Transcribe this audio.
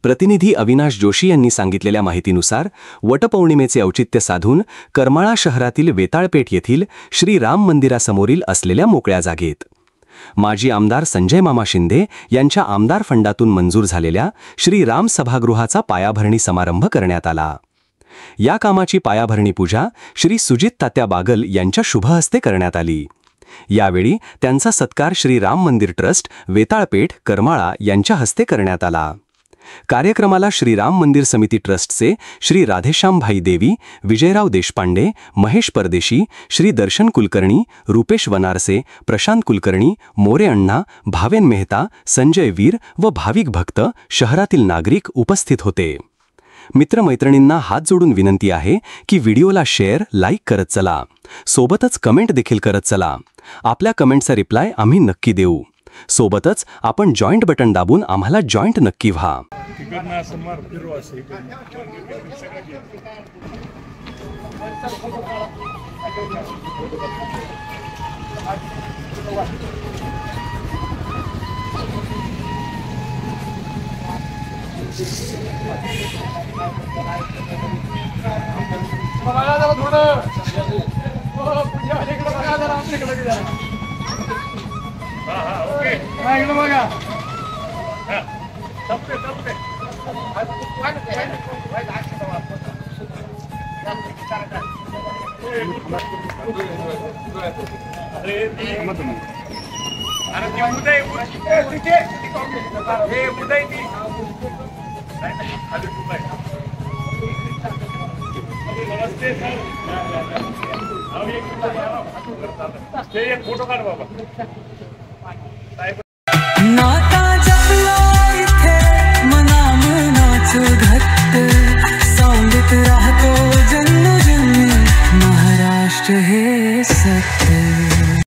प्रतिनिधी अविनाश जोशी यांनी सांगितलेल्या माहितीनुसार वटपौर्णिमेचे औचित्य साधून करमाळा शहरातील वेताळपेठ येथील श्री राम मंदिरासमोरील असलेल्या मोकळ्या जागेत माजी आमदार संजय मामा शिंदे यांच्या आमदार फंडातून मंजूर झालेल्या श्री राम सभागृहाचा पायाभरणी समारंभ करण्यात आला। या कामाची पायाभरणी पूजा श्री सुजित तात्या बागल यांच्या शुभहस्ते करण्यात आली। यावेळी त्यांचा सत्कार श्री राम मंदिर ट्रस्ट वेताळपेठ करमाळा यांच्या हस्ते करण्यात आला। कार्यक्रमाला श्री राम मंदिर समिती ट्रस्टचे श्री राधेश्याम भाई देवी, विजयराव देशपांडे, महेश परदेशी, श्री दर्शन कुलकर्णी, रुपेश वनारसे, प्रशांत कुलकर्णी, मोरे अण्णा, भावेन मेहता, संजय वीर व भाविक भक्त, शहरातील नागरिक उपस्थित होते। मित्रमैत्रिणींना हात जोडून विनंती आहे की व्हिडिओला शेअर, लाईक करत चला, सोबतच कमेंट देखील करत चला। आपल्या कमेंटचा रिप्लाय आम्ही नक्की देऊ। सोबतच आपण जॉईंट बटन दाबून आम्हाला जॉईंट नक्की व्हा। फोटो काढ बाबा। नाता जपला इथे मना मनाचं घट्ट